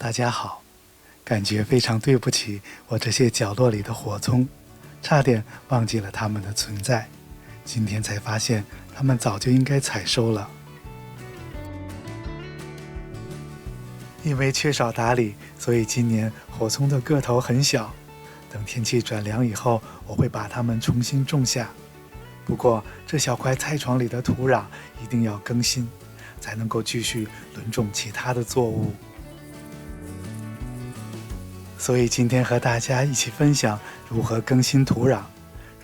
大家好，感觉非常对不起我这些角落里的火葱，差点忘记了它们的存在。今天才发现，它们早就应该采收了。因为缺少打理，所以今年火葱的个头很小。等天气转凉以后，我会把它们重新种下。不过，这小块菜床里的土壤一定要更新，才能够继续轮种其他的作物。所以今天和大家一起分享如何更新土壤。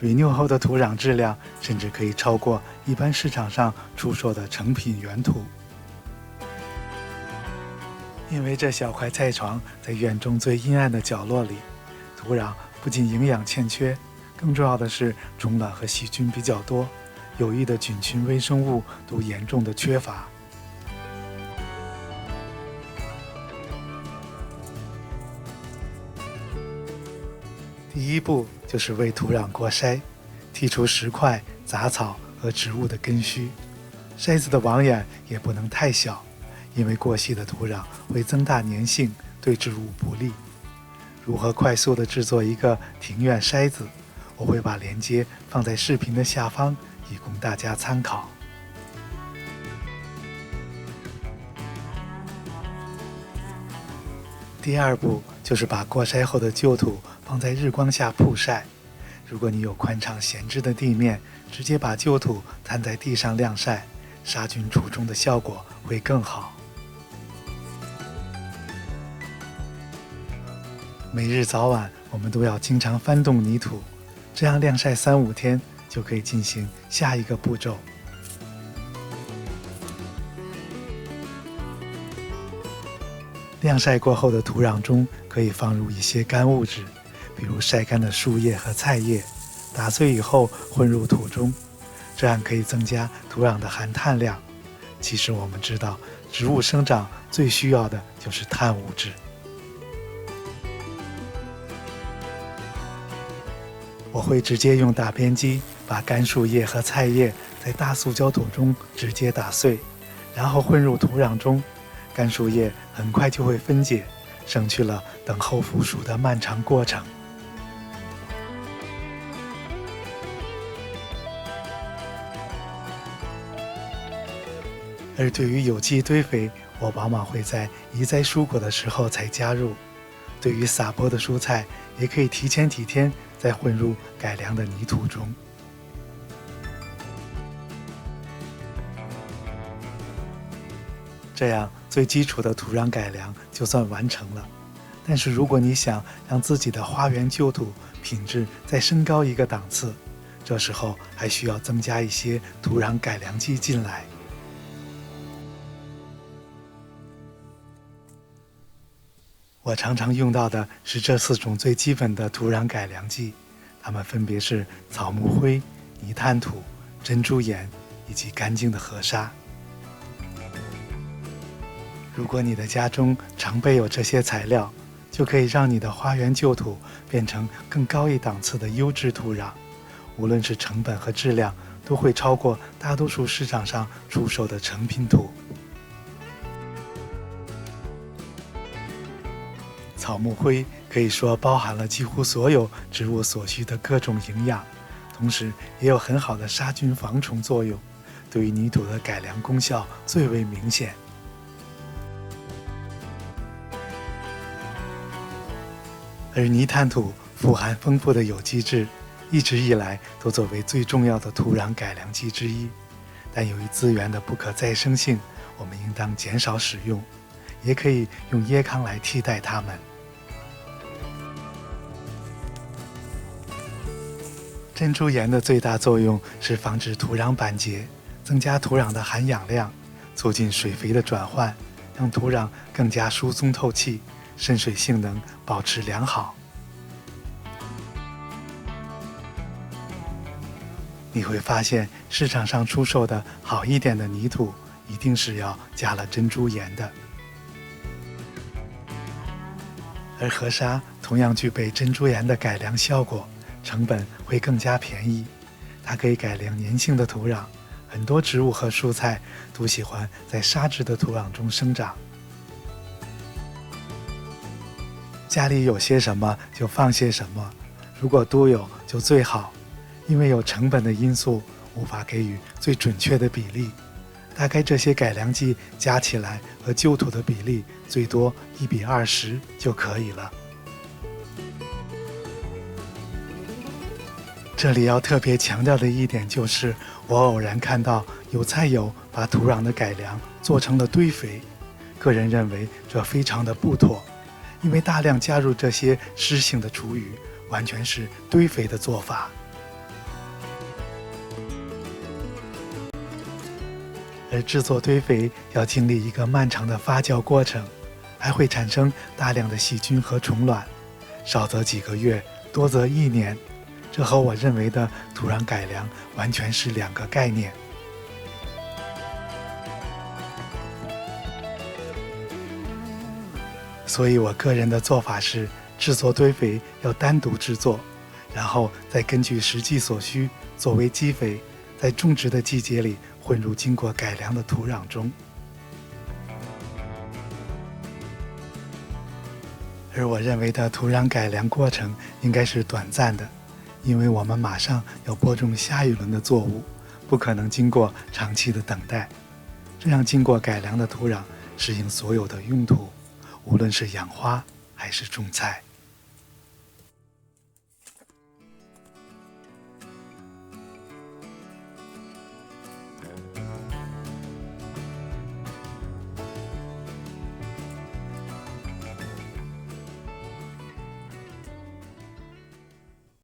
renew 后的土壤质量甚至可以超过一般市场上出售的成品原土。因为这小块菜床在院中最阴暗的角落里，土壤不仅营养欠缺，更重要的是虫卵和细菌比较多，有益的菌群微生物都严重的缺乏。第一步就是为土壤过筛，剔除石块、杂草和植物的根须。筛子的网眼也不能太小，因为过细的土壤会增大粘性，对植物不利。如何快速地制作一个庭院筛子，我会把链接放在视频的下方，以供大家参考。第二步就是把过筛后的旧土放在日光下曝晒。如果你有宽敞闲置的地面，直接把旧土摊在地上晾晒，杀菌除虫的效果会更好。每日早晚我们都要经常翻动泥土，这样晾晒3-5天就可以进行下一个步骤。晾晒过后的土壤中可以放入一些干物质，比如晒干的树叶和菜叶，打碎以后混入土中，这样可以增加土壤的含碳量。其实我们知道，植物生长最需要的就是碳物质。我会直接用打边机把干树叶和菜叶在大塑胶土中直接打碎，然后混入土壤中。干树叶很快就会分解，省去了等候腐熟的漫长过程。而对于有机堆肥，我往往会在移栽蔬果的时候才加入。对于撒播的蔬菜，也可以提前几天再混入改良的泥土中。这样最基础的土壤改良就算完成了。但是如果你想让自己的花园旧土品质再升高一个档次，这时候还需要增加一些土壤改良剂进来。我常常用到的是这4种最基本的土壤改良剂，它们分别是草木灰、泥炭土、珍珠岩以及干净的河沙。如果你的家中常备有这些材料，就可以让你的花园旧土变成更高一档次的优质土壤，无论是成本和质量都会超过大多数市场上出售的成品土。草木灰可以说包含了几乎所有植物所需的各种营养，同时也有很好的杀菌防虫作用，对于泥土的改良功效最为明显。而泥炭土富含丰富的有机质，一直以来都作为最重要的土壤改良剂之一。但由于资源的不可再生性，我们应当减少使用，也可以用椰糠来替代它们。珍珠岩的最大作用是防止土壤板结，增加土壤的含氧量，促进水肥的转换，让土壤更加疏松透气，渗水性能保持良好。你会发现市场上出售的好一点的泥土一定是要加了珍珠岩的。而河沙同样具备珍珠岩的改良效果，成本会更加便宜。它可以改良粘性的土壤，很多植物和蔬菜都喜欢在沙质的土壤中生长。家里有些什么就放些什么，如果都有就最好，因为有成本的因素，无法给予最准确的比例。大概这些改良剂加起来和旧土的比例最多1:20就可以了。这里要特别强调的一点就是，我偶然看到有菜友把土壤的改良做成了堆肥，个人认为这非常的不妥，因为大量加入这些湿性的厨余，完全是堆肥的做法。而制作堆肥要经历一个漫长的发酵过程，还会产生大量的细菌和虫卵，少则几个月，多则1年。这和我认为的土壤改良完全是2个概念。所以我个人的做法是，制作堆肥要单独制作，然后再根据实际所需作为基肥，在种植的季节里混入经过改良的土壤中。而我认为的土壤改良过程应该是短暂的，因为我们马上要播种下一轮的作物，不可能经过长期的等待。这样经过改良的土壤适应所有的用途，无论是养花还是种菜。